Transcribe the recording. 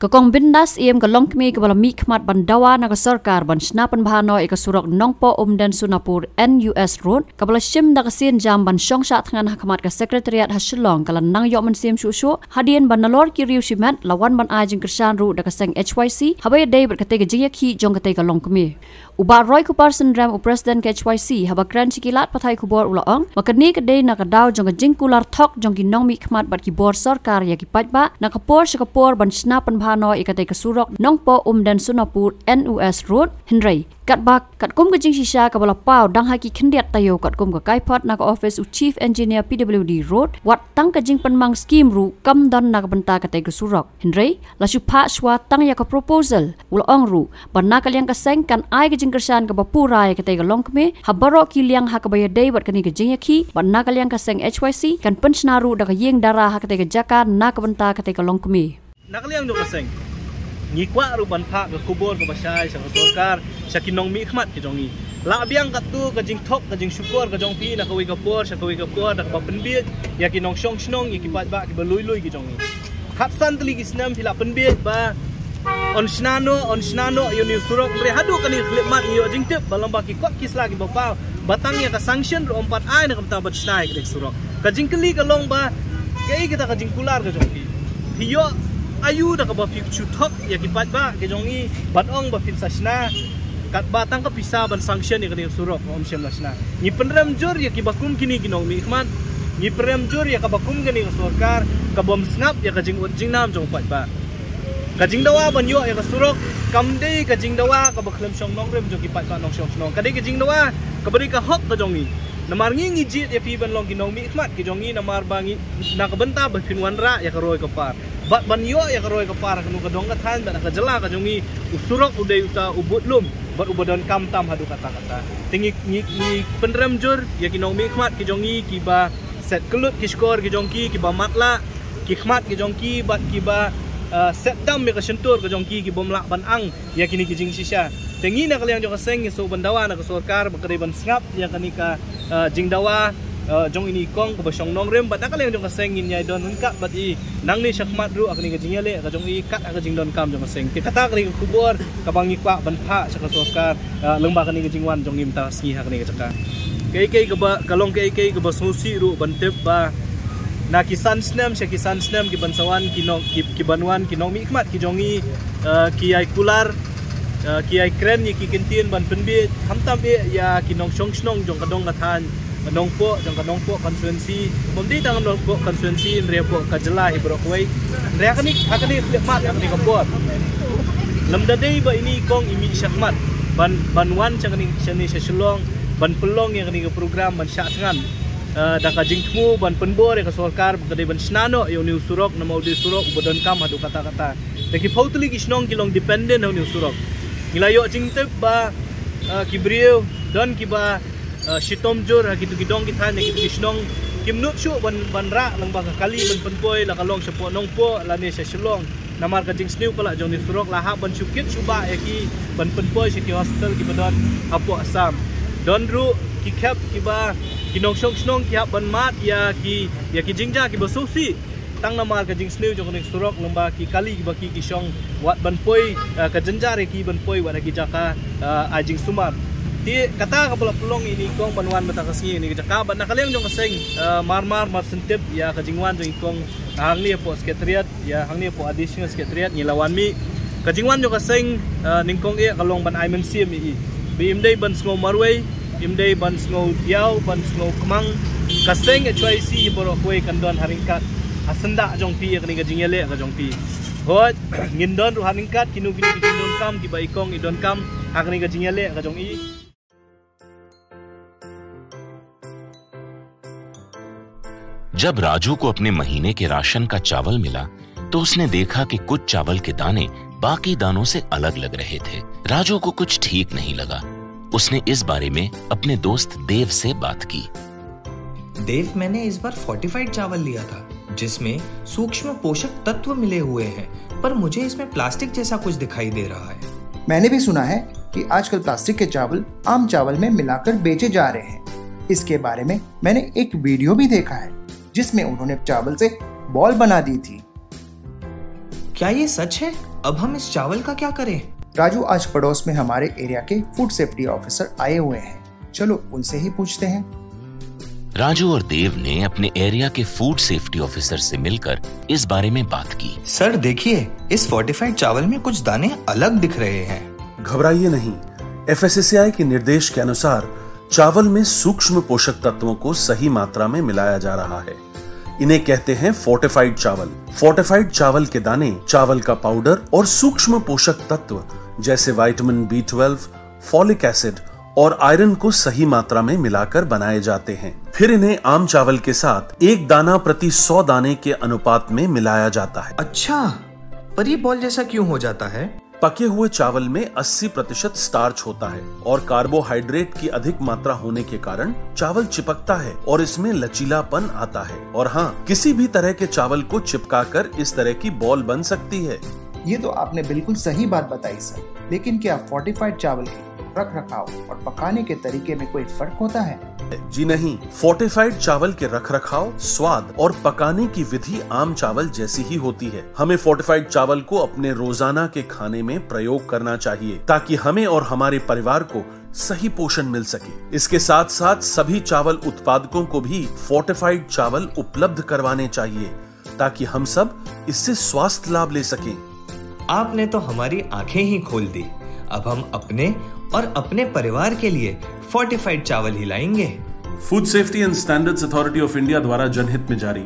Kakong bindas iem kalong kmi kebala mikmat bandawa naga sarkar ban snapan bahano eka surok nongpo dan Sunapur NUS Road kabala shim naga sin jam ban shongsha thangan hakamat ka sekretariat hasilong kala nang yok man sim shushu hadien ban nalor ki riu shimat lawan ban ajing kersan ru daga seng HYC habaya day berkate ga jingya ki jong kate kalong kmi uba roy ku person ram u president ke HYC haba kran sikilat pathai ku bor ulaong makani ka day naga daw jong ga jingkular thok jong ki nong mikmat bat ki bor sarkar ya ki pajba nakapor sakapor ban snapan bahano ikate ka surok nongpo dan Sunapur NUS Road Henry katbak katkum ka jing shisha kabala pau dang haki khendiat tayo katkum ka kaipot na ka office u chief engineer PWD Road wat tang ka jing panmang scheme ru kam don na ka banta ka tay ka surok Henry la shupa shwa tang ya ka proposal ulong ru banna ka liang ka seng kan ai ka jing kersan ka bapurai ka tay ka longkme habaro ki liang ha ka baya day wat kani ka jing yakhi banna ka liang ka seng HYC kan penchna ru da ka yeng dara ha ka tay ka jaka na ka banta ka tay ka longkme nakaliang do ka seng ngikwa ruban pak ke kubur ke basai sang sarkar sakinong mi khmat ki jongi la biang katu ka jing thok ka jing syukur ka jong pi na kawi kapur sakawi kapur dak ba penbiet ya kinong shong snong ki pat ba ki belui lui ki jongi khat san tli ki snam phila penbiet ba on snano yo ni surok re hadu kani khlemat yo jing tip balam ba ki kot kisla ki bapa batang ya ka sanction ro empat ai na kamta bat snai ki surok ka jing kli ka long ba kei kita ka jing kular ka jong pi hiyo ayu dak ba pik chuthok ya ki pat ba ke jongi batong ba pin sasna kat batang ka pisa ban sanction ni kani surok om shem lasna ni penram jor ya ki bakum kini ginong mi khman ni prem jor ya ka bakum gani sarkar ka bom snap ya ka jing nam jong pat ba ka jing dawa ban yo ya ka surok kam dei ka jing dawa ka baklem shong nong rem jo ki pat ba nong shong nong ka dei ka jing dawa ka bari ka hok ka jongi namar ngi jit ya pi ban long ginong mi khmat ki jongi namar bangi na ka benta ba pin wanra ya ka roy ka par bat ban yo ya ka roy ka par ka nu ka dong ka than ba ka jela ka jongi usurok udai uta ubut lum bat ubadon kam tam hadu kata tingi ni penrem jur ya ki nong mi khmat ki jongi ki ba set kelut ki skor ki jongki ki ba matla ki khmat ki jongki bat ki ba set dam me ka sentur ka jongki ki bomla ban ang ya kini ki jing sisha tengi na kaliang jo ka seng so bandawa na ka sarkar ba kare ban snap ya kani ka jing dawa jong ini kong ko basong nong rem bat nakaliang jong kaseng in yai don unka bat i nang ni sakmat ru akni ka jingyale ka jong i kat ka jing don kam jong kaseng ti kata kri kubur ka bangi kwa ban pha sa ka sarkar lengba kani ka jingwan jong im ta sni ha kani ka chaka kei ka ba kalong kei ka ba sosi ru ban tep ba na kisan snem ki bansawan ki nong ki banwan ki nong mi khmat ki jongi ki ai kular ki ai kren ni ki kintin ban penbi hamtam be ya ki nong shong snong jong ka dong ka than nongpo jong ka nongpo constituency bomdi tang nongpo constituency repo ka jela ibro kwai re akani mat akani ka bot lamda dei ba ini kong imi syakmat banwan changani chani sesulong ban pelong yang ni ka program ban syatngan da ka jingtmu ban penbor ka sarkar ka dei ban snano yo ni surok na mau di surok ubodon kam adu kata de ki fautli ki snong ki long dependent ho ni surok gilayo jingtep ba kibriu don ki ba shitom jor gitu gidong kita ne gitu kisnong kimnut shu ban ra lang ba kali ban penpoi la kalong sepo nongpo la ne sesulong namar ka jing sniu pala jong ni surok la ha ban syukit suba ki ban penpoi ki hostel ki badon apo asam don ru ki khap ki ba kinong shong snong ki ha ban mat ya ki jingja ki bososi tang namar ka jing sniu jong ni surok lamba ki kali ki ba ki shong wat ban poi ka jenjare ki ban poi wat ki jaka ajing sumar ti kata ka pula pelong ini kong banwan bata kasi ini ka ban nakaliang jong kaseng mar sentip ya ka jingwan jong kong hangni po sekretariat ya hangni po additional sekretariat ni lawan mi ka jingwan jong kaseng ningkong e kalong ban aimen sim i bim dei ban sngo marwei im dei ban sngo diau ban sngo kemang kaseng HYC boro kwe kandon haringkat asenda jong pi ka ni ka jingyale ka jong pi hot ngindon ru haringkat kinu don kam ki bai kong i don kam hakni ka jingyale ka jong i जब राजू को अपने महीने के राशन का चावल मिला तो उसने देखा कि कुछ चावल के दाने बाकी दानों से अलग लग रहे थे। राजू को कुछ ठीक नहीं लगा। उसने इस बारे में अपने दोस्त देव से बात की। देव, मैंने इस बार फोर्टिफाइड चावल लिया था जिसमें सूक्ष्म पोषक तत्व मिले हुए हैं, पर मुझे इसमें प्लास्टिक जैसा कुछ दिखाई दे रहा है। मैंने भी सुना है कि आजकल प्लास्टिक के चावल आम चावल में मिलाकर बेचे जा रहे हैं। इसके बारे में मैंने एक वीडियो भी देखा है जिसमें उन्होंने चावल से बॉल बना दी थी। क्या ये सच है? अब हम इस चावल का क्या करें? राजू, आज पड़ोस में हमारे एरिया के फूड सेफ्टी ऑफिसर आए हुए हैं, चलो उनसे ही पूछते हैं। राजू और देव ने अपने एरिया के फूड सेफ्टी ऑफिसर से मिलकर इस बारे में बात की। सर देखिए, इस फोर्टिफाइड चावल में कुछ दाने अलग दिख रहे हैं। घबराइए नहीं, FSSAI के निर्देश के अनुसार चावल में सूक्ष्म पोषक तत्वों को सही मात्रा में मिलाया जा रहा है। इन्हें कहते हैं फोर्टिफाइड चावल। फोर्टिफाइड चावल के दाने चावल का पाउडर और सूक्ष्म पोषक तत्व जैसे विटामिन B12, फॉलिक एसिड और आयरन को सही मात्रा में मिलाकर बनाए जाते हैं। फिर इन्हें आम चावल के साथ 1 दाना प्रति 100 दाने के अनुपात में मिलाया जाता है। अच्छा, पर ये बॉल जैसा क्यों हो जाता है? पके हुए चावल में 80% स्टार्च होता है और कार्बोहाइड्रेट की अधिक मात्रा होने के कारण चावल चिपकता है और इसमें लचीलापन आता है। और हाँ, किसी भी तरह के चावल को चिपकाकर इस तरह की बॉल बन सकती है। ये तो आपने बिल्कुल सही बात बताई सर, लेकिन क्या फोर्टिफाइड चावल के रख रखाव और पकाने के तरीके में कोई फर्क होता है? जी नहीं, फोर्टिफाइड चावल के रख रखाव, स्वाद और पकाने की विधि आम चावल जैसी ही होती है। हमें फोर्टिफाइड चावल को अपने रोजाना के खाने में प्रयोग करना चाहिए ताकि हमें और हमारे परिवार को सही पोषण मिल सके। इसके साथ साथ सभी चावल उत्पादकों को भी फोर्टिफाइड चावल उपलब्ध करवाने चाहिए ताकि हम सब इससे स्वास्थ्य लाभ ले सकें। आपने तो हमारी आंखें ही खोल दी। अब हम अपने और अपने परिवार के लिए फोर्टिफाइड चावल ही लाएंगे। Food safety and standards authority of India द्वारा जनहित में जारी।